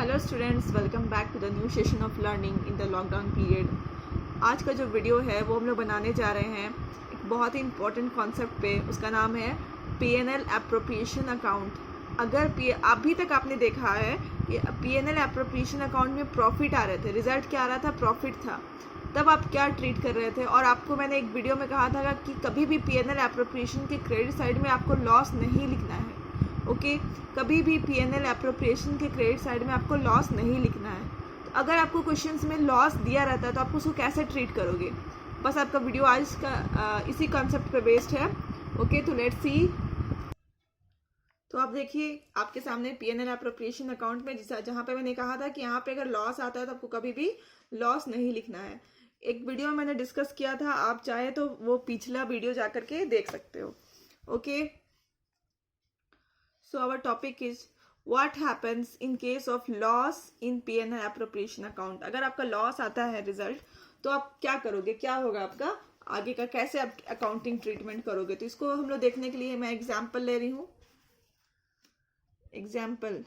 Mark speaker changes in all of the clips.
Speaker 1: Hello students, welcome back to the new session of learning in the lockdown period. आज का जो video है वो हम लोग बनाने जा रहे हैं एक बहुत ही इंपॉर्टेंट कॉन्सेप्ट पे। उसका नाम है पीएनएल एप्रोप्रिएशन अकाउंट। अगर अभी तक आपने देखा है कि पीएनएल एप्रोप्रिएशन अकाउंट में प्रॉफिट आ रहे थे, रिजल्ट क्या आ रहा था, प्रॉफिट था, तब आप क्या ट्रीट कर रहे थे। और आपको मैंने एक वीडियो में कहा था कि कभी भी पीएनएल एप्रोप्रिएशन के क्रेडिट साइड में आपको लॉस नहीं लिखना है। ओके, कभी भी पीएनएल एप्रोप्रिएशन के क्रेडिट साइड में आपको लॉस नहीं लिखना है। तो अगर आपको क्वेश्चंस में लॉस दिया रहता है तो आप उसको कैसे ट्रीट करोगे। बस आपका वीडियो आज का इसी कॉन्सेप्ट पे बेस्ड है। ओके, तो लेट्स सी। तो आप देखिए आपके सामने पीएनएल एप्रोप्रिएशन अकाउंट में जहाँ पे मैंने कहा था कि यहाँ पे अगर लॉस आता है तो आपको कभी भी लॉस नहीं लिखना है। एक वीडियो में मैंने डिस्कस किया था, आप चाहे तो वो पिछला वीडियो जा करके देख सकते हो। Okay, so our topic is what happens in case of loss in P&L appropriation account। अगर आपका लॉस आता है रिजल्ट तो आप क्या करोगे, क्या होगा आपका आगे का, कैसे आप अकाउंटिंग ट्रीटमेंट करोगे। तो इसको हम लोग देखने के लिए मैं एग्जांपल ले रही हूँ। Example,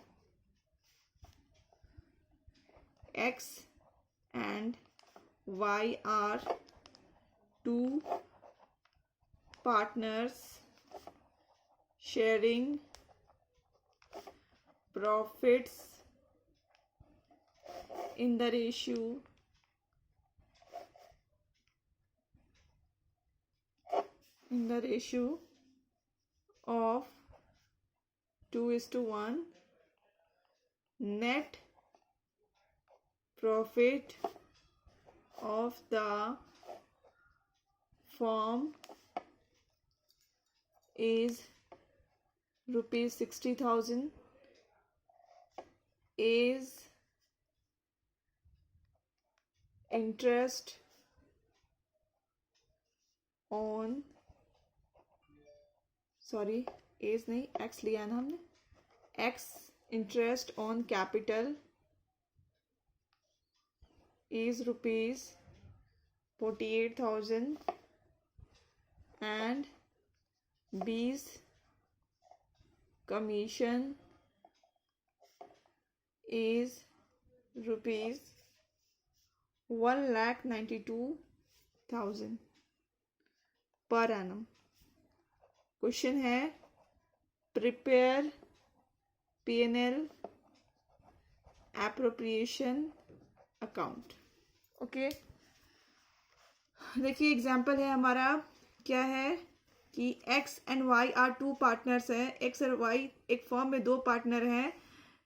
Speaker 1: x and y are two partners sharing profits in the ratio of 2:1. Net profit of the firm is rupees 60,000. is interest on, sorry एज नहीं, एक्स लिया ना हमने, X interest on capital is rupees 48,000 and B's commission is rupees 1,92,000 per annum. Question है prepare PNL appropriation account. Okay, देखिए example है हमारा, क्या है कि x and y are two partners है। x और y एक फर्म में दो पार्टनर हैं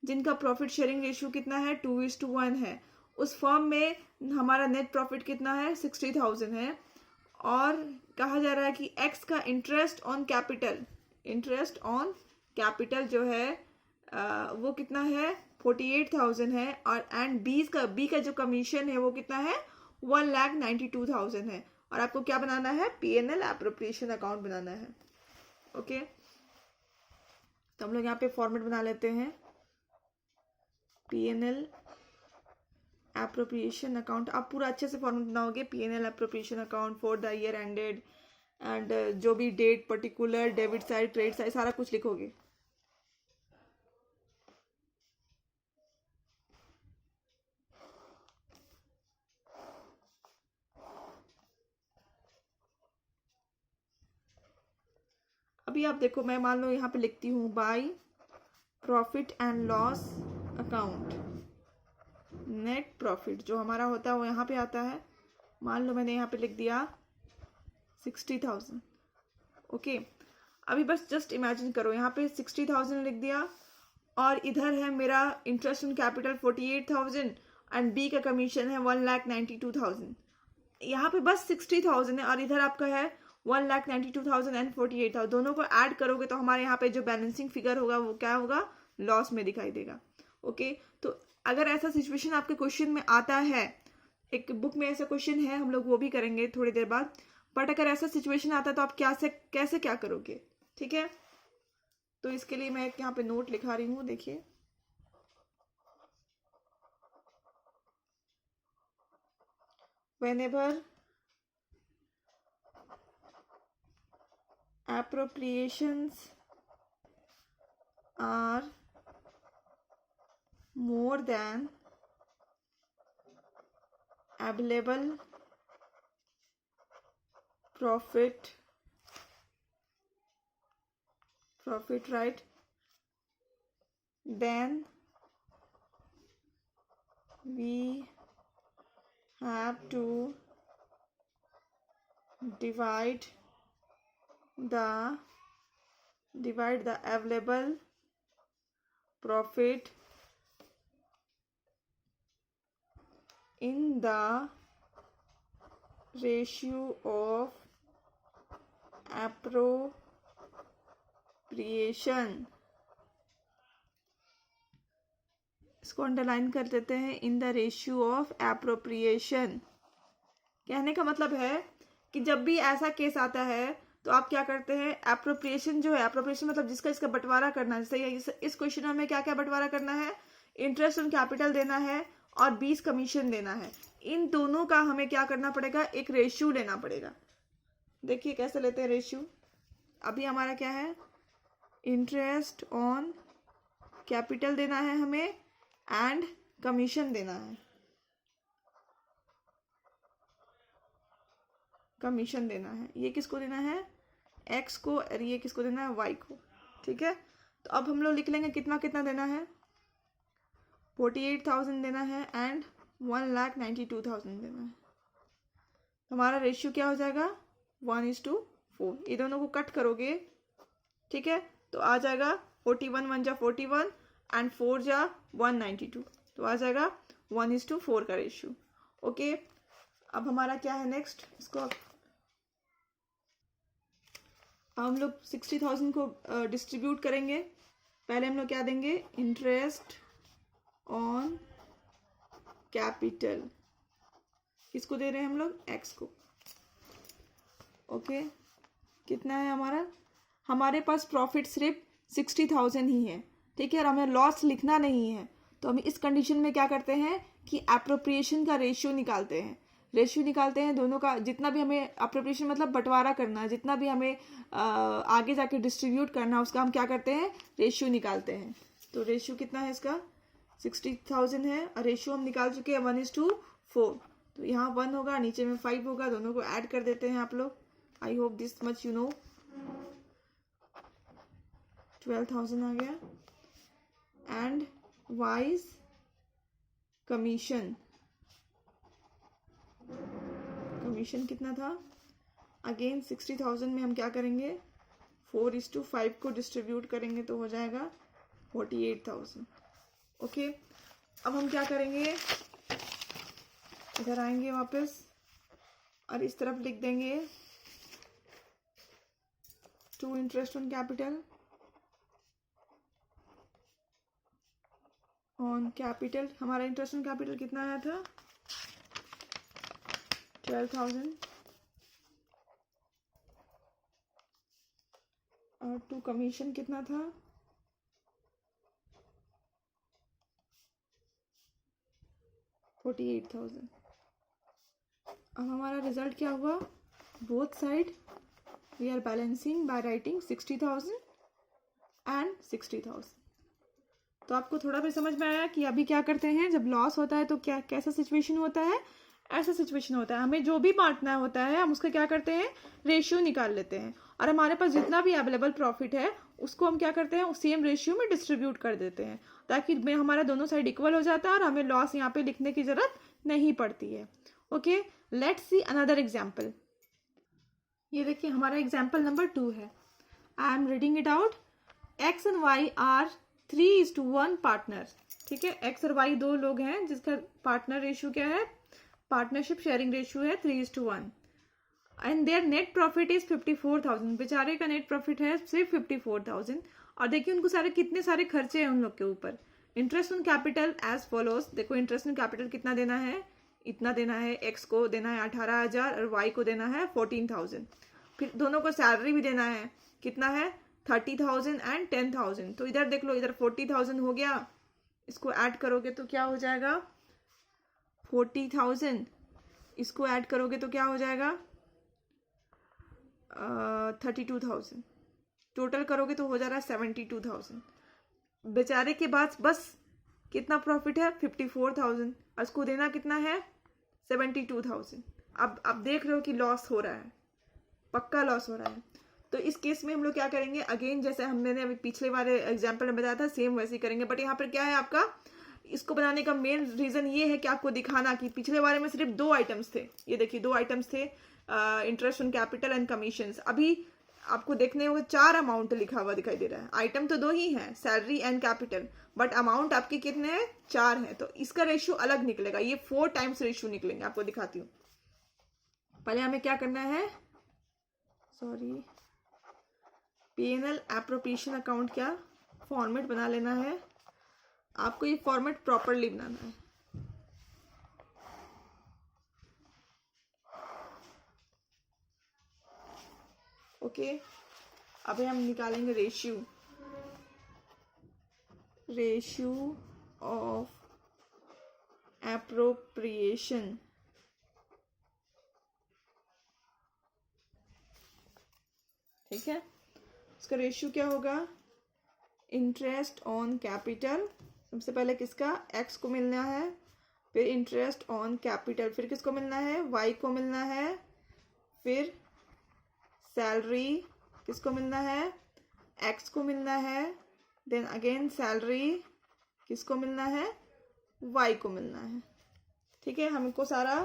Speaker 1: जिनका प्रॉफिट शेयरिंग रेशियो कितना है, 2:1 है। उस फर्म में हमारा नेट प्रॉफिट कितना है, 60,000 है। और कहा जा रहा है कि x का इंटरेस्ट ऑन कैपिटल जो है वो कितना है, 48,000 है। और एंड बी का जो कमीशन है वो कितना है, 1,92,000 है। और आपको क्या बनाना है, पीएनएल एप्रोप्रिएशन अकाउंट बनाना है। ओके, तो हम लोग यहाँ पे फॉर्मेट बना लेते हैं, पीएनएल एप्रोप्रिएशन अकाउंट। आप पूरा अच्छे से फॉर्मेट बनाओगे, PNL appropriation account for the year ended and जो भी date particular, debit side, credit side, सारा कुछ लिखोगे। अभी आप देखो, मैं मान लो यहाँ पे लिखती हूँ by profit and loss account. Net profit जो हमारा होता है वो यहाँ पे आता है। मान लो मैंने यहाँ पे लिख दिया 60,000। ओके, अभी बस जस्ट इमेजिन करो, यहाँ पे 60,000 लिख दिया और इधर है मेरा interest on capital 48,000 and B का कमीशन है 1,92,000। यहाँ पे बस 60,000 है और इधर आपका है 1,92,000 एंड 48,000। दोनों को ऐड करोगे तो हमारे यहाँ पे जो बैलेंसिंग फिगर होगा वो क्या होगा, लॉस में दिखाई देगा। ओके, तो अगर ऐसा सिचुएशन आपके क्वेश्चन में आता है, एक बुक में ऐसा क्वेश्चन है, हम लोग वो भी करेंगे थोड़ी देर बाद, बट अगर ऐसा सिचुएशन आता है तो आप कैसे क्या करोगे। ठीक है, तो इसके लिए मैं यहाँ पे नोट लिखा रही हूँ। देखिए, whenever appropriations are more than available profit, right, then we have to divide the available profit in the ratio of appropriation. इसको अंडरलाइन कर देते हैं, in the ratio of appropriation. कहने का मतलब है कि जब भी ऐसा केस आता है तो आप क्या करते हैं, एप्रोप्रिएशन जो है, एप्रोप्रिएशन मतलब जिसका इसका बंटवारा करना है। जैसे इस क्वेश्चन में हमें क्या क्या बंटवारा करना है, इंटरेस्ट ऑन कैपिटल देना है और 20 कमीशन देना है। इन दोनों का हमें क्या करना पड़ेगा, एक रेशियो लेना पड़ेगा। देखिए कैसे लेते हैं रेशियो। अभी हमारा क्या है, इंटरेस्ट ऑन कैपिटल देना है हमें एंड कमीशन देना है, कमीशन देना है। ये किसको देना है, एक्स को, और ये किसको देना है, वाई को। ठीक है, तो अब हम लोग लिख लेंगे कितना कितना देना है, 48,000 देना है एंड 1,92,000 देना है। हमारा रेशियो क्या हो जाएगा, 1:4। ये दोनों को कट करोगे, ठीक है, तो आ जाएगा 41 1 जा 41 एंड 4 जा 192, तो आ जाएगा 1:4 का रेशियो। ओके, अब हमारा क्या है नेक्स्ट, इसको अब हम लोग 60,000 को डिस्ट्रीब्यूट करेंगे। पहले हम लोग क्या देंगे, इंटरेस्ट ऑन कैपिटल, किसको दे रहे हैं हम लोग, एक्स को। ओके, कितना है हमारा, हमारे पास प्रॉफिट सिर्फ 60,000 ही है। ठीक है, और हमें लॉस लिखना नहीं है, तो हम इस कंडीशन में क्या करते हैं कि एप्रोप्रिएशन का रेशियो निकालते हैं। रेशियो निकालते हैं दोनों का, जितना भी हमें एप्रोप्रिएशन मतलब बंटवारा करना है, जितना भी हमें आगे जाके डिस्ट्रीब्यूट करना है, उसका हम क्या करते हैं, रेशियो निकालते हैं। तो रेशियो कितना है इसका, 60,000 है और रेशियो हम निकाल चुके हैं 1:4। तो यहाँ 1 होगा, नीचे में 5 होगा, दोनों को ऐड कर देते हैं आप लोग। I hope this much you know. 12,000 आ गया एंड वाइज कमीशन, कमीशन कितना था, अगेन 60,000 में हम क्या करेंगे, 4:5 को डिस्ट्रीब्यूट करेंगे तो हो जाएगा 48,000। ओके, अब हम क्या करेंगे, इधर आएंगे वापस और इस तरफ लिख देंगे to interest on capital, on capital हमारा इंटरेस्ट ऑन कैपिटल कितना आया था, 12,000 और टू कमीशन कितना था, 48,000। अब हमारा रिजल्ट क्या हुआ, both side we are balancing by writing 60,000 and 60,000। तो आपको थोड़ा भी समझ में आया कि अभी क्या करते हैं, जब लॉस होता है तो क्या कैसा सिचुएशन होता है, ऐसा सिचुएशन होता है। हमें जो भी बांटना होता है हम उसका क्या करते हैं, रेशियो निकाल लेते हैं, और हमारे पास जितना भी अवेलेबल प्रॉफिट है उसको हम क्या करते हैं, सेम रेशियो में डिस्ट्रीब्यूट कर देते हैं, ताकि हमारा दोनों साइड इक्वल हो जाता है और हमें लॉस यहाँ पे लिखने की जरूरत नहीं पड़ती है। Okay, let's see another example. ये देखिए हमारा एग्जाम्पल नंबर 2 है। I am reading it out. X and Y are 3:1 partner. ठीक है, एक्स और वाई दो लोग हैं जिसका पार्टनर रेशियो क्या है, पार्टनरशिप शेयरिंग रेशियो है 3:1 and there net profit is 54,000। बेचारे का नेट प्रॉफिट है सिर्फ 54,000। और देखिए उनको सारे कितने सारे खर्चे हैं उन लोग के ऊपर। Interest on capital as follows, देखो इंटरेस्ट ऑन कैपिटल कितना देना है, इतना देना है, एक्स को देना है 18,000 और वाई को देना है 14,000। फिर दोनों को सैलरी भी देना है, कितना है 30,000 एंड 10,000। तो इधर देख लो, इधर 40,000 हो गया, इसको ऐड करोगे तो क्या हो जाएगा 40,000, इसको ऐड करोगे तो क्या हो जाएगा 32,000, टोटल करोगे तो हो जा रहा है 72,000। बेचारे के पास बस कितना प्रॉफिट है 54,000 और उसको देना कितना है 72,000। अब देख रहे हो कि लॉस हो रहा है, पक्का लॉस हो रहा है। तो इस केस में हम लोग क्या करेंगे, अगेन जैसे हमने अभी पिछले वाले एग्जाम्पल में बताया था सेम वैसे ही करेंगे। बट यहाँ पर क्या है, आपका इसको बनाने का मेन रीजन ये है कि आपको दिखाना कि पिछले बारे में सिर्फ 2 आइटम्स थे। ये देखिए 2 आइटम्स थे, interest on capital and commission. अभी आपको देखने होगा 4 अमाउंट लिखा हुआ दिखाई दे रहा है। आइटम तो 2 ही है, salary and capital, but amount आपके कितने हैं 4 हैं। तो इसका रेशियो अलग निकलेगा, ये 4 टाइम्स रेशियो निकलेंगे। आपको दिखाती हूँ। पहले हमें क्या करना है, सॉरी, P&L एप्रोप्रिएशन अकाउंट क्या फॉर्मेट बना लेना है। आपको ये फॉर्मेट प्रॉपरली बनाना है। ओके, अभी हम निकालेंगे रेशियो ऑफ एप्रोप्रिएशन। ठीक है, इसका रेशियो क्या होगा, इंटरेस्ट ऑन कैपिटल, सबसे पहले किसका x को मिलना है, फिर इंटरेस्ट ऑन कैपिटल, फिर किसको मिलना है y को मिलना है, फिर सैलरी किसको मिलना है x को मिलना है, देन अगेन सैलरी किसको मिलना है y को मिलना है। ठीक है, हमको सारा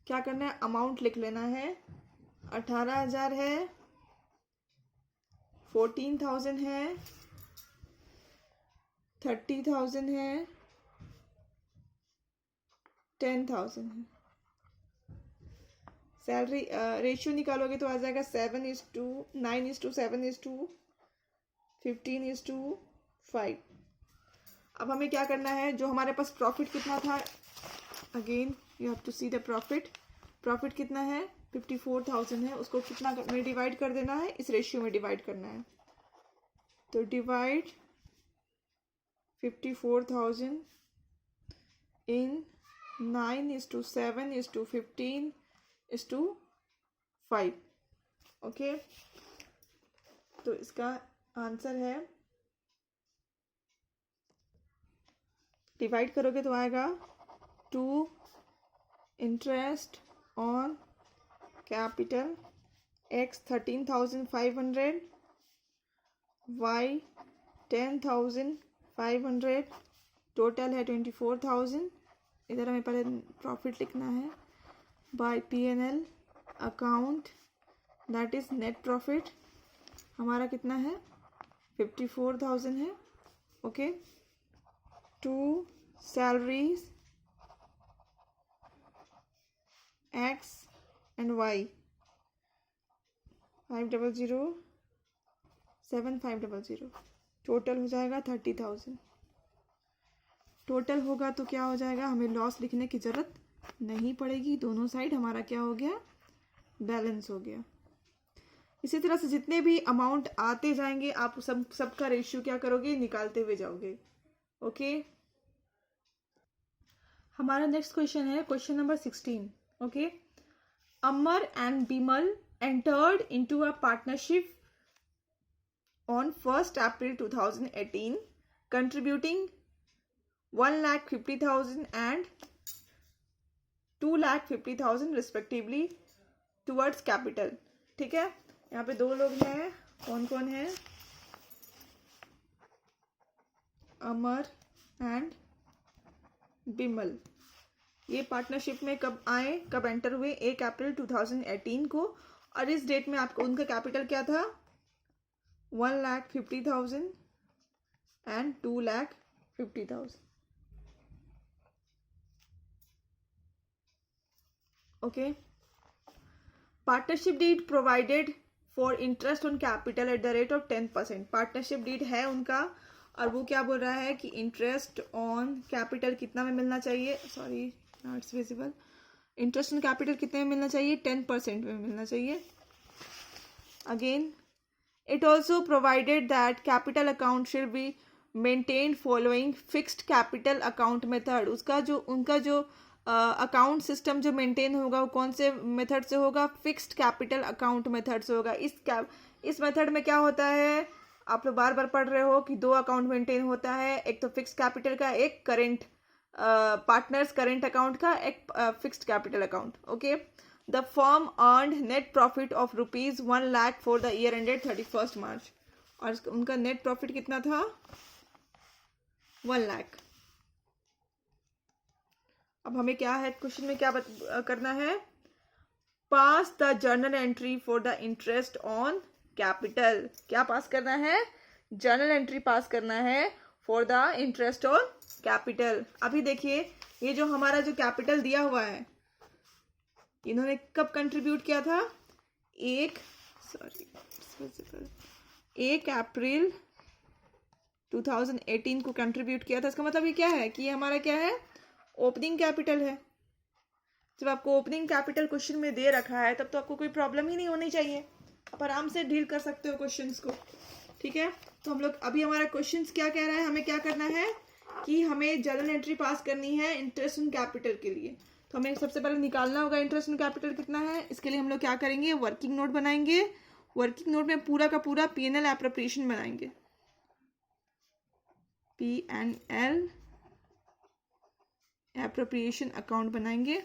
Speaker 1: क्या करना है, अमाउंट लिख लेना है। 18,000 है, 14,000 है, 30,000 है, 10,000 है। सैलरी रेशियो निकालोगे तो आ जाएगा 7:9:7:15:5। अब हमें क्या करना है, जो हमारे पास प्रॉफिट कितना था, again you have to see the profit कितना है 54,000 है, उसको कितना में डिवाइड कर देना है, इस रेशियो में डिवाइड करना है। तो डिवाइड 54,000 इन 9:7:15:5। ओके, तो इसका आंसर है, डिवाइड करोगे तो आएगा 2 interest on capital x 13,500, y 10,500, total है 24,000। इधर हमें पहले प्रॉफिट लिखना है by P&L account, that is net profit हमारा कितना है 54,000 है। Okay, 2 salaries x and y 500 7,500, total हो जाएगा 30,000। टोटल होगा तो क्या हो जाएगा, हमें लॉस लिखने की जरूरत नहीं पड़ेगी, दोनों साइड हमारा क्या हो गया, बैलेंस हो गया। इसी तरह से जितने भी अमाउंट आते जाएंगे आप सबका रेशियो क्या करोगे, निकालते हुए जाओगे। ओके, हमारा नेक्स्ट क्वेश्चन है question number 16। Okay, Amar and Bimal entered into a partnership on 1st April 2018, contributing 1,50,000 and 2,50,000 respectively towards capital। ठीक है, यहाँ पे 2 लोग हैं, कौन कौन है, अमर एंड बिमल। ये पार्टनरशिप में कब आए, कब एंटर हुए, 1 अप्रैल 2018 को, और इस डेट में आपको उनका कैपिटल क्या था 1,50,000 and 2,50,000। Okay, partnership deed provided for interest on capital at the rate of 10%। Partnership deed है उनका, और वो क्या बोल रहा है कि इंटरेस्ट ऑन कैपिटल कितना में मिलना चाहिए, sorry not visible, interest on capital कितने में मिलना चाहिए, 10% में मिलना चाहिए। Again it also provided that capital account should be maintained following fixed capital account method. उनका जो अकाउंट सिस्टम जो मेंटेन होगा वो कौन से मेथड से होगा, फिक्स्ड कैपिटल अकाउंट मेथड से होगा। इस मेथड में क्या होता है, आप लोग बार बार पढ़ रहे हो कि दो अकाउंट मेंटेन होता है, एक तो फिक्स कैपिटल का, एक करेंट पार्टनर्स करेंट अकाउंट का, एक fixed capital account. Okay. The firm earned net profit of ₹1,00,000 for the year ended 31 मार्च. और उनका नेट प्रॉफिट कितना था? 1,00,000. अब हमें क्या है, क्वेश्चन में क्या करना है? Pass the journal entry for the interest on capital. क्या पास करना है? जर्नल एंट्री पास करना है for the interest on capital. अभी देखिए, ये जो हमारा जो कैपिटल दिया हुआ है, इन्होंने कब कंट्रीब्यूट किया था? 1 अप्रैल 2018 को कंट्रीब्यूट किया था. इसका मतलब ये क्या है कि ये हमारा क्या है? ओपनिंग कैपिटल है. जब आपको ओपनिंग कैपिटल क्वेश्चन में दे रखा है तब तो आपको कोई प्रॉब्लम ही नहीं होनी चाहिए. आप आराम से डील कर सकते हो क्वेश्चंस को. ठीक है. तो हम लोग अभी हमारा क्वेश्चंस क्या कह रहा है, हमें क्या करना है कि हमें जर्नल एंट्री पास करनी है इंटरेस्ट ऑन कैपिटल के लिए. तो हमें सबसे पहले निकालना होगा इंटरेस्ट ऑन कैपिटल कितना है. इसके लिए हम लोग क्या करेंगे? वर्किंग नोट बनाएंगे. वर्किंग नोट में पूरा का पूरा P&L एप्रोप्रिएशन बनाएंगे. P&L एप्रोप्रिएशन अकाउंट बनाएंगे.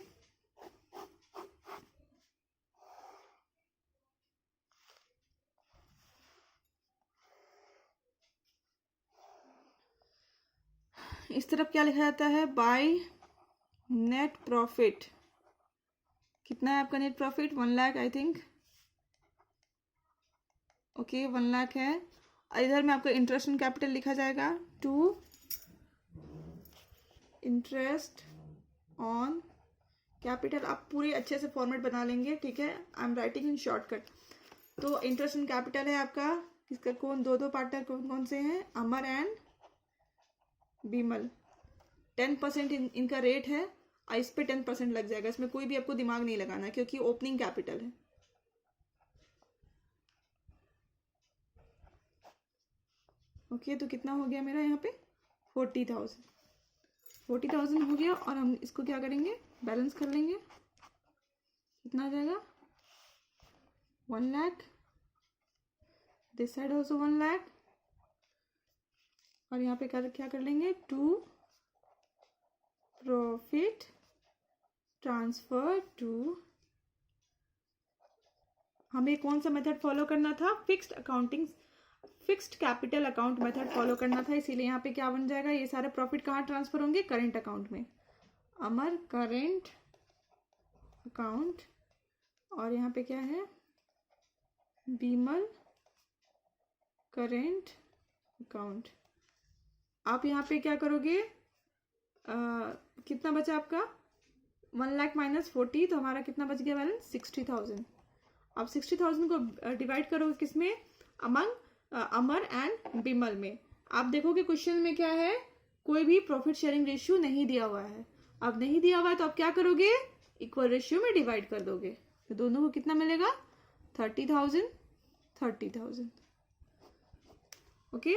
Speaker 1: इस तरफ क्या लिखा जाता है? By net profit. कितना है आपका net profit? 1,00,000 I think. Okay, 1,00,000 है. और इधर में आपका इंटरेस्ट ऑन कैपिटल लिखा जाएगा टू इंटरेस्ट ऑन कैपिटल. आप पूरी अच्छे से फॉर्मेट बना लेंगे. ठीक है. I am writing in shortcut. तो इंटरेस्ट ऑन कैपिटल है आपका, किसका? कौन? दो पार्टनर कौन कौन से हैं? अमर एंड बीमल. 10% इनका रेट है और इस पे 10% लग जाएगा. इसमें कोई भी आपको दिमाग नहीं लगाना क्योंकि ओपनिंग कैपिटल है. ओके. तो कितना हो गया मेरा यहाँ पे? 40,000. 40,000 हो गया. और हम इसको क्या करेंगे? बैलेंस कर लेंगे. कितना आ जाएगा? 1,00,000. This side also 1,00,000. और यहाँ पे क्या कर लेंगे? To profit transfer to. हमें कौन सा मेथड फॉलो करना था? Fixed capital account method follow करना था. इसीलिए यहाँ पे क्या बन जाएगा? ये सारे प्रॉफिट कहाँ ट्रांसफर होंगे? करेंट अकाउंट में. अमर करेंट अकाउंट. और यहाँ पे क्या है? Bimal current account. आप यहाँ पे क्या करोगे? कितना बचा आपका? 1,00,000 माइनस 40. तो हमारा कितना बच गया बैलेंस? 60,000. आप 60,000 को डिवाइड करोगे किसमें? अमर एंड बिमल में. आप देखोगे क्वेश्चन में क्या है? कोई भी प्रॉफिट शेयरिंग रेशियो नहीं दिया हुआ है. अब नहीं दिया हुआ है तो आप क्या करोगे? इक्वल रेशियो में डिवाइड कर दोगे. तो दोनों को कितना मिलेगा? 30,000. ओके.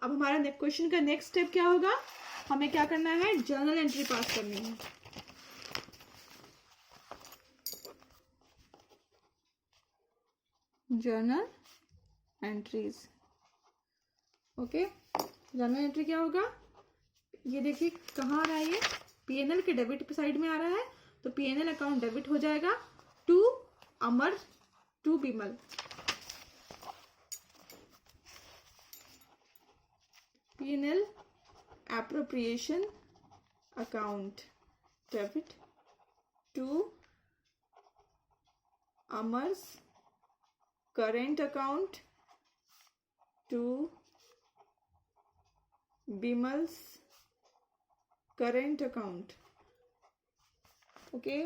Speaker 1: अब हमारा क्वेश्चन का नेक्स्ट स्टेप क्या होगा? हमें क्या करना है? जर्नल एंट्री पास करनी है. Journal entries. Okay. Journal entry क्या होगा? ये देखिए कहाँ आ रहा है? ये P&L के डेबिट साइड में आ रहा है. तो P&L अकाउंट डेबिट हो जाएगा to Amar to Bimal. P&L appropriation account debit to Amar's current account to Bimal's current account. Okay,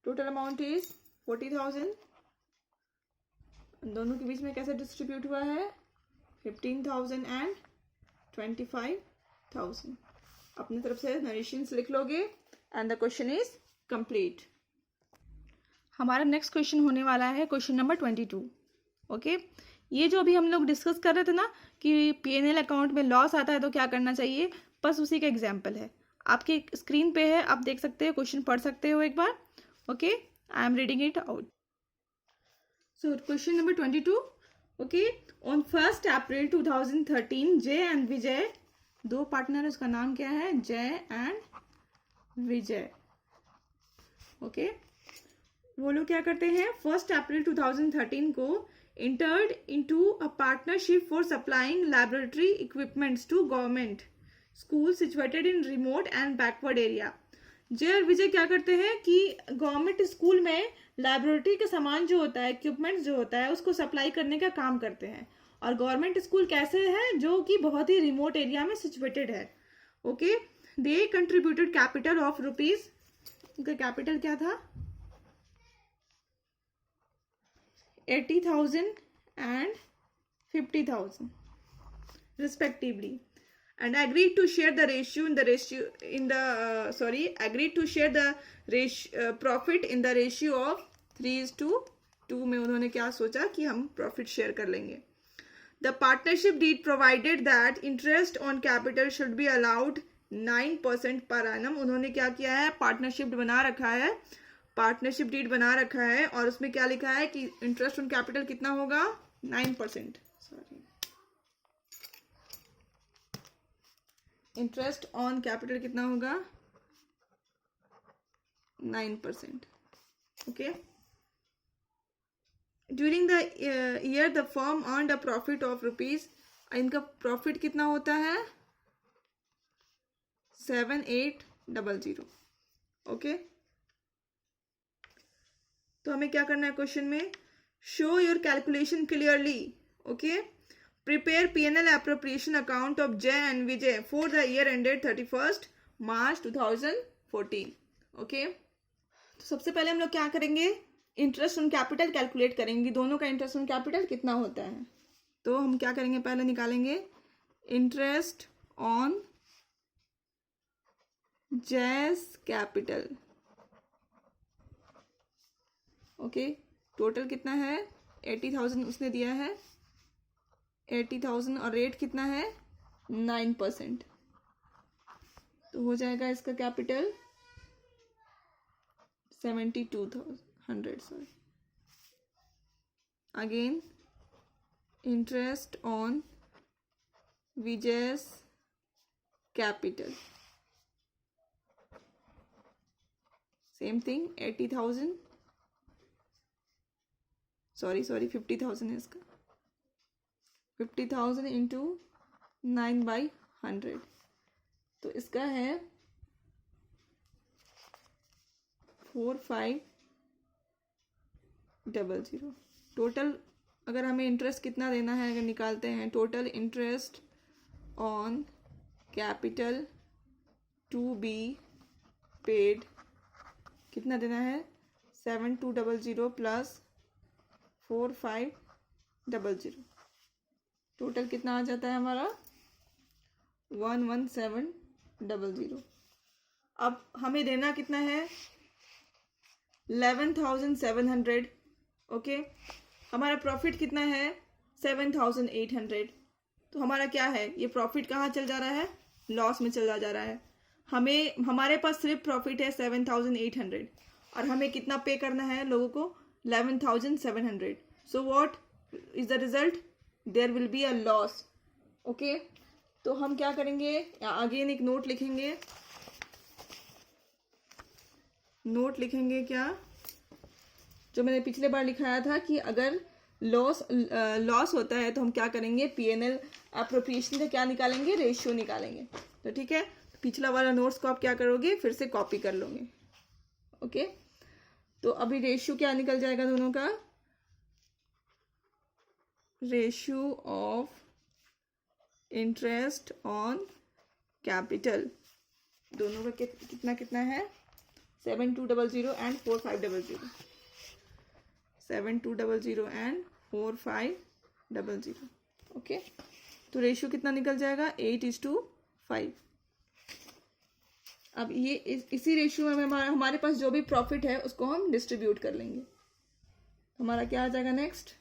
Speaker 1: total amount is 40,000. दोनों के बीच में कैसे डिस्ट्रीब्यूट हुआ है? 15,000 एंड 25,000. अपनी तरफ से नरेशंस लिख लोगे and the question is complete. हमारा नेक्स्ट क्वेश्चन होने वाला है क्वेश्चन नंबर 22. ओके. ये जो अभी हम लोग डिस्कस कर रहे थे ना कि P&L अकाउंट में लॉस आता है तो क्या करना चाहिए, बस उसी का एग्जाम्पल है. आपके स्क्रीन पे है, आप देख सकते हो, क्वेश्चन पढ़ सकते हो एक बार. Okay. I am reading it out. So question number 22. Okay, on 1 April 2013 Jay and विजय, दो पार्टनर, उसका नाम क्या है, जय एंड विजय। ओके, वो लोग क्या करते हैं, 1 अप्रैल 2013 को entered into a partnership for supplying laboratory equipments to government schools situated in remote and backward area। जय और विजय क्या करते हैं कि गवर्नमेंट स्कूल में लैबोरेटरी का सामान जो होता है, इक्विपमेंट्स जो होता है, उसको सप्लाई करने का काम करते हैं। और गवर्नमेंट स्कूल कैसे है, जो कि बहुत ही रिमोट एरिया में सिचुएटेड है। Okay, they contributed capital of rupees, उनका कैपिटल क्या था, 80,000 and 50,000 respectively, and agreed to share the profit in the ratio of 3:2 में उन्होंने क्या सोचा कि हम प्रॉफिट शेयर कर लेंगे। The partnership deed provided that interest on capital should be allowed 9% per annum। उन्होंने क्या किया है, पार्टनरशिप बना रखा है, पार्टनरशिप डीड बना रखा है, और उसमें क्या लिखा है कि इंटरेस्ट ऑन कैपिटल कितना होगा, 9%। सॉरी, इंटरेस्ट ऑन कैपिटल कितना होगा, 9%। Okay, during the year the firm earned a profit of rupees, इनका प्रॉफिट कितना होता है, 7800। ओके, तो हमें क्या करना है क्वेश्चन में, show your calculation clearly. Okay, prepare P&L appropriation account of Jay and Vijay for the year ended 31 March 2014। Okay, तो सबसे पहले हम लोग क्या करेंगे, इंटरेस्ट ऑन कैपिटल कैलकुलेट करेंगे, दोनों का इंटरेस्ट ऑन कैपिटल कितना होता है। तो हम क्या करेंगे, पहले निकालेंगे interest on JAYS capital. Okay, total कितना है, 80,000 उसने दिया है, 80,000, और रेट कितना है, 9%। तो हो जाएगा इसका capital 72,100। Sorry, again interest on Vijay's capital, same thing, 80,000, sorry 50,000 है इसका, 50,000 इंटू 9/100, तो इसका है 4500। टोटल अगर हमें इंटरेस्ट कितना देना है, अगर निकालते हैं, total interest on capital to be paid कितना देना है, 7200 प्लस 4500, टोटल कितना आ जाता है हमारा, 11700। अब हमें देना कितना है, 11,700। ओके, हमारा प्रॉफिट कितना है, 7,800। तो हमारा क्या है, ये प्रॉफिट कहाँ चल जा रहा है, लॉस में चला जा रहा है। हमारे पास सिर्फ प्रॉफिट है 7,800, और हमें कितना पे करना है लोगों को, 11,700। So what is the result, there will be a loss. Okay, तो हम क्या करेंगे, अगेन एक नोट लिखेंगे, क्या, जो मैंने पिछले बार लिखाया था कि अगर लॉस होता है तो हम क्या करेंगे, P&L एप्रोप्रिएशन से क्या निकालेंगे, रेशियो निकालेंगे। तो ठीक है, पिछला वाला नोट्स को आप क्या करोगे, फिर से कॉपी कर लोगे। ओके, तो अभी रेशियो क्या निकल जाएगा दोनों का, ratio of interest on capital, दोनों का कितना कितना है, 7200 एंड 4500, 7200 एंड 4500। ओके, तो रेशियो कितना निकल जाएगा, 8:5। अब ये इसी रेशियो में हमारे पास जो भी प्रॉफिट है उसको हम डिस्ट्रीब्यूट कर लेंगे। हमारा क्या आ जाएगा, नेक्स्ट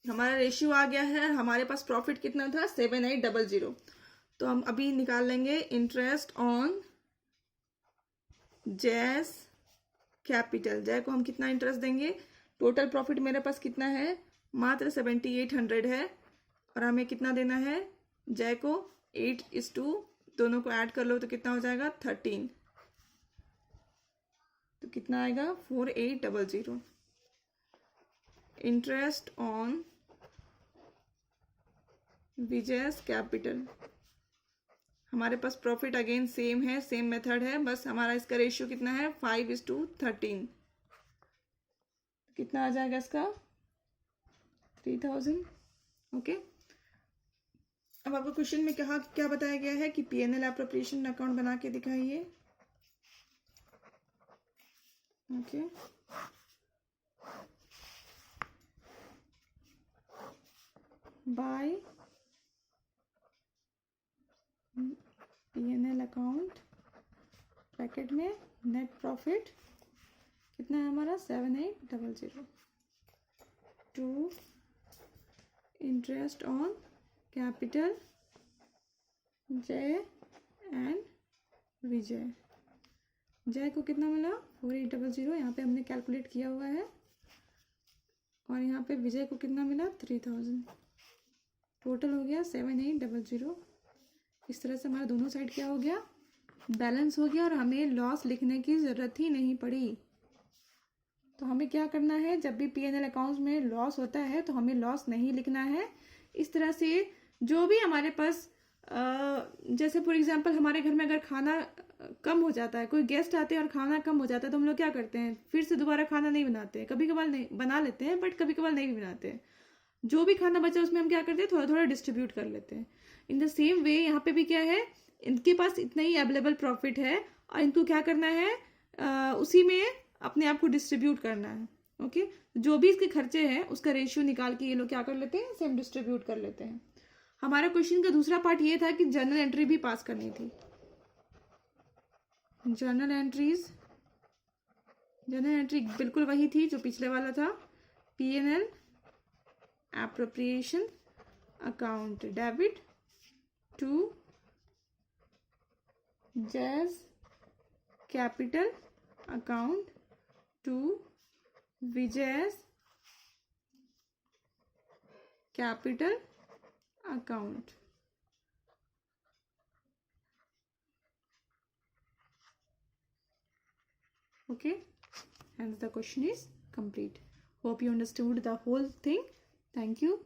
Speaker 1: हमारा रेशियो आ गया है, हमारे पास प्रॉफिट कितना था, 7800। तो हम अभी निकाल लेंगे इंटरेस्ट ऑन जयस कैपिटल, जय को हम कितना इंटरेस्ट देंगे, टोटल प्रॉफिट मेरे पास कितना है, मात्र 7800 है, और हमें कितना देना है जय को, 8:2, दोनों को ऐड कर लो तो कितना हो जाएगा 13, तो कितना आएगा 4800। इंटरेस्ट ऑन विजयस कैपिटल, हमारे पास प्रॉफिट अगेन सेम है, सेम मेथड है, बस हमारा इसका रेशियो कितना है 5:13, कितना आ जाएगा इसका 3000। ओके, अब आपको क्वेश्चन में कहा क्या बताया गया है कि पीएनएल एप्रोप्रिएशन अकाउंट बना के दिखाइए। Okay, by PNL account bracket में नेट प्रॉफिट कितना है हमारा 7800 to interest on capital Jay and Vijay. Jay को कितना मिला 4800, यहाँ पे हमने कैलकुलेट किया हुआ है, और यहाँ पे विजय को कितना मिला 3000, टोटल हो गया 7800। इस तरह से हमारा दोनों साइड क्या हो गया, बैलेंस हो गया, और हमें लॉस लिखने की ज़रूरत ही नहीं पड़ी। तो हमें क्या करना है, जब भी पीएनएल अकाउंट्स में लॉस होता है तो हमें लॉस नहीं लिखना है। इस तरह से जो भी हमारे पास जैसे फॉर एग्जांपल हमारे घर में अगर खाना कम हो जाता है, कोई गेस्ट आते हैं और खाना कम हो जाता है, तो हम लोग क्या करते हैं, फिर से दोबारा खाना नहीं बनाते हैं, कभी कभार नहीं बना लेते हैं, बट कभी कभार नहीं भी बनाते हैं। जो भी खाना बचा उसमें हम क्या करते हैं, थोड़ा थोड़ा डिस्ट्रीब्यूट कर लेते हैं। इन द सेम वे यहाँ पे भी क्या है, इनके पास इतना ही अवेलेबल प्रॉफिट है, और इनको क्या करना है, उसी में अपने आप को डिस्ट्रीब्यूट करना है। ओके, जो भी इसके खर्चे हैं उसका रेशियो निकाल के ये लोग क्या कर लेते हैं, सेम डिस्ट्रीब्यूट कर लेते हैं। हमारा क्वेश्चन का दूसरा पार्ट ये था कि जर्नल एंट्री भी पास करनी थी। जर्नल एंट्री बिल्कुल वही थी जो पिछले वाला था, PNL appropriation account debit to Jay's capital account to Vijay's capital account. Okay, and the question is complete. Hope you understood the whole thing. Thank you.